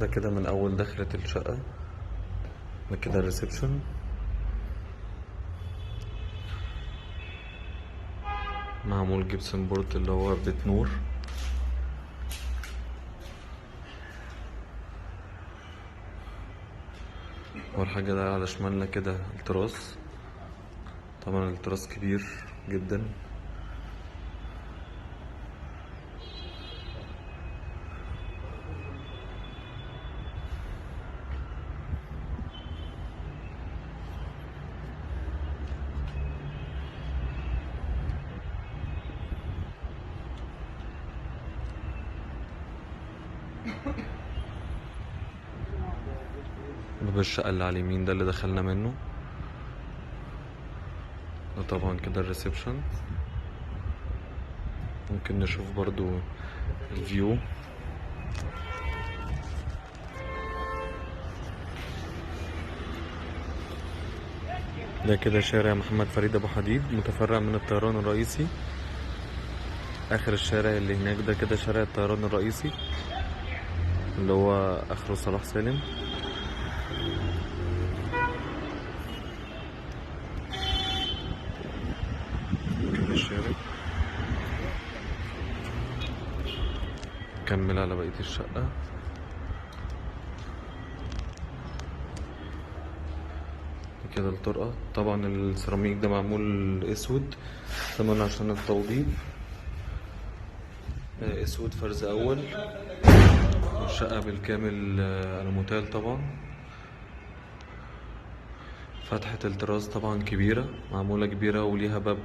ده كده من اول دخلة الشقة. ده كده الريسبشن، معمول جبسن بورد اللي هو بيت نور. اول حاجة ده على شمالنا كده التراس، طبعا التراس كبير جدا. باب الشقة اللي على اليمين ده اللي دخلنا منه. ده طبعا كده الريسبشن. ممكن نشوف برضو الفيو. ده كده شارع محمد فريد ابو حديد، متفرع من الطيران الرئيسي. اخر الشارع اللي هناك ده كده شارع الطيران الرئيسي اللي هو اخره صلاح سالم. كده الشارع كمل على بقية الشقة. كده الطرقة، طبعا السيراميك ده معمول اسود طبعا عشان التوضيب. اسود فرز اول. الشقة بالكامل الموتيل طبعا. فتحة التراس طبعا كبيرة، معمولة كبيرة وليها باب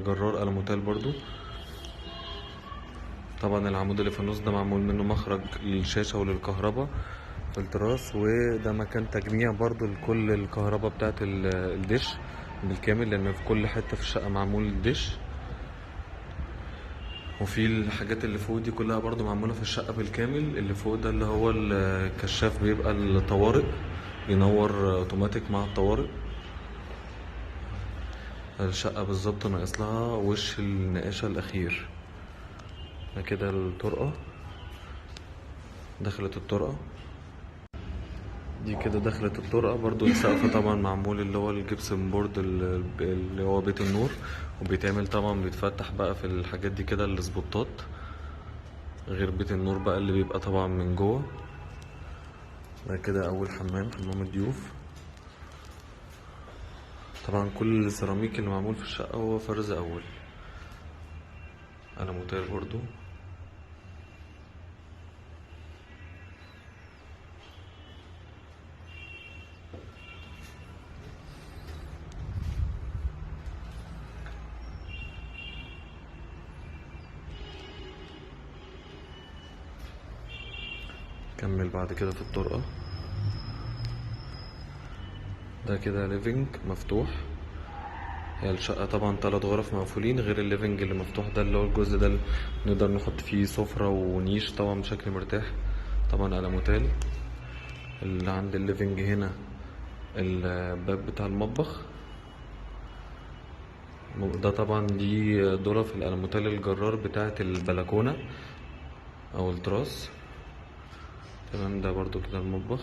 جرار الموتيل برضو. طبعا العمود اللي في النص ده معمول منه مخرج للشاشة وللكهرباء في التراس، وده مكان تجميع برضو لكل الكهرباء بتاعت الدش بالكامل، لان في كل حتة في الشقة معمول دش. وفي الحاجات اللي فوق دي كلها برضو معمولة في الشقة بالكامل. اللي فوق ده اللي هو الكشاف بيبقى الطوارئ، بينور اوتوماتيك مع الطوارئ. الشقة بالظبط ناقص لها وش النقاشة الأخير. ده كده الطرقة، دخلت الطرقة دي كده دخلت الطرقة برضو. السقف طبعا معمول اللي هو الجبسن بورد اللي هو بيت النور، وبيتعمل طبعا بيتفتح بقى في الحاجات دي كده السبوتات، غير بيت النور بقى اللي بيبقى طبعا من جوه. ده كده أول حمام، حمام الضيوف. طبعا كل السيراميك اللي معمول في الشقة هو فرز أول. أنا موتيل برضو. كمل بعد كده في الطرقة. ده كده ليفينج مفتوح. هي الشقة طبعا 3 غرف مقفولين، غير الليفينج اللي مفتوح ده اللي هو الجزء ده اللي نقدر نحط فيه سفرة ونيش طبعا بشكل مرتاح. طبعا على موتيل. اللي عند الليفينج هنا الباب بتاع المطبخ ده طبعا دي دورة في الألموتيل الجرار بتاعة البلكونة أو التراس. تمام، ده برضو كده المطبخ.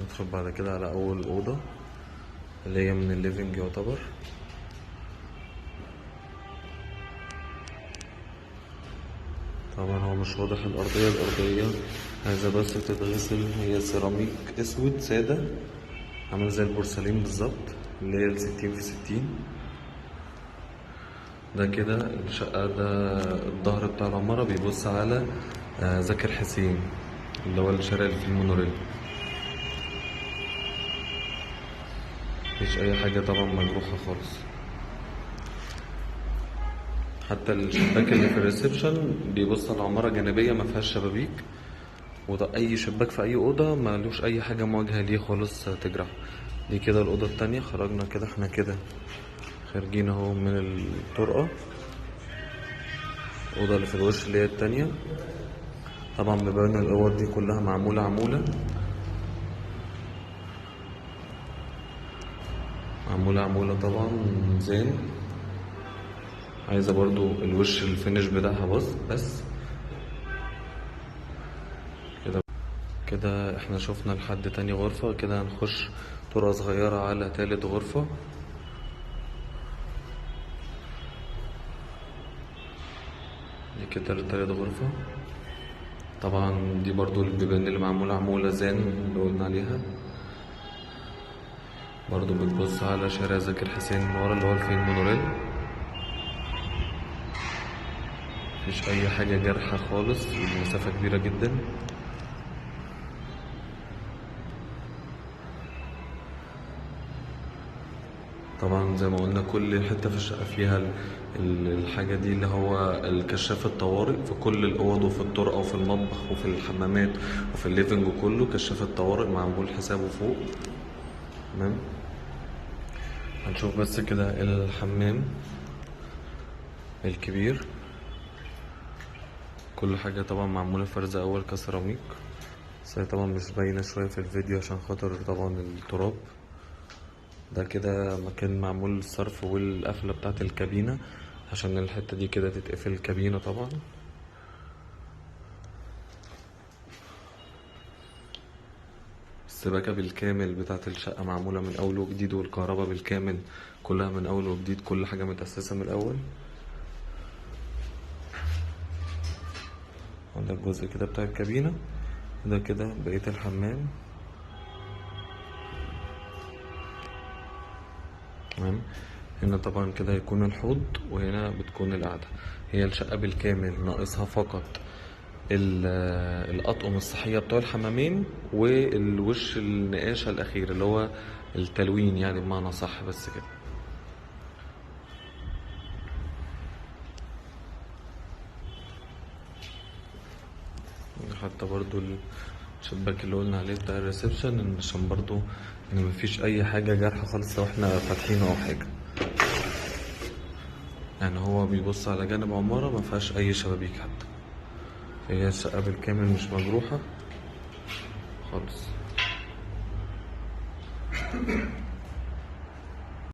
ندخل بعد كده على أول أوضة اللي هي من الليفينج يعتبر. طبعا هو مش واضح الأرضية عايزة بس تتغسل. هي سيراميك أسود سادة عامل زي البورسلين بالظبط، اللي هي 60 في 60. ده كده الشقة، ده الظهر بتاع العمارة بيبص على زكي حسين اللي هو الشارع اللي فيه المونوريل. مفيش أي حاجة طبعا مجروحة خالص. حتى الشباك اللي في الريسبشن بيبص على عمارة جانبية مفيهاش شبابيك، وده أي شباك في أي أوضة مالوش أي حاجة مواجهة ليه خالص تجرح. دي كده الأوضة التانية. خرجنا كده احنا كده خارجين اهو من الطرقة. الأوضة اللي في الوش اللي هي التانية، طبعا بيبان الأوض دي كلها معمولة عمولة طبعا زين. عايزة برضو الوش الفينش بتاعها بس كده. كده احنا شفنا لحد تاني غرفة، كده هنخش طرقة صغيرة على تالت غرفة. دي كده تالت غرفة. طبعا دي برضو البيبان اللي معمولة عمولة زين اللي قلنا عليها. برضو بتبص على شارع زكي حسين من ورا اللي هو الفين مونوريل. مفيش أي حاجة جارحة خالص، المسافة كبيرة جدا. طبعا زي ما قلنا كل حتة في الشقة فيها الحاجة دي اللي هو الكشاف الطوارئ في كل الأوض وفي الطرقة وفي المطبخ وفي الحمامات وفي الليفنج، وكله كشاف الطوارئ معمول حسابه فوق. تمام. هنشوف بس كده الحمام الكبير، كل حاجة طبعا معمولة فرز أول كسيراميك، بس هي طبعا مش باينة شوية في الفيديو عشان خاطر طبعا التراب. ده كده مكان معمول الصرف والقفلة بتاعت الكابينة عشان الحتة دي كده تتقفل الكابينة طبعا. السباكة بالكامل بتاعت الشقة معمولة من أول وجديد، والكهرباء بالكامل كلها من أول وجديد، كل حاجة متأسسة من الأول. عندك جزء كده بتاع الكابينة، ده كده بقية الحمام. تمام. هنا طبعا كده هيكون الحوض، وهنا بتكون القعدة. هي الشقة بالكامل ناقصها فقط الأطقم الصحية بتوع الحمامين والوش النقاشة الأخير اللي هو التلوين يعني بمعنى صح، بس كده. حتى برضو الشباك اللي قلنا عليه بتاع الريسبشن عشان برضو ان مفيش اي حاجة جارحة خالص لو احنا فاتحينه او حاجة. يعني هو بيبص على جانب عمارة مفيهاش اي شبابيك حتى، هي الشقة بالكامل مش مجروحة خالص.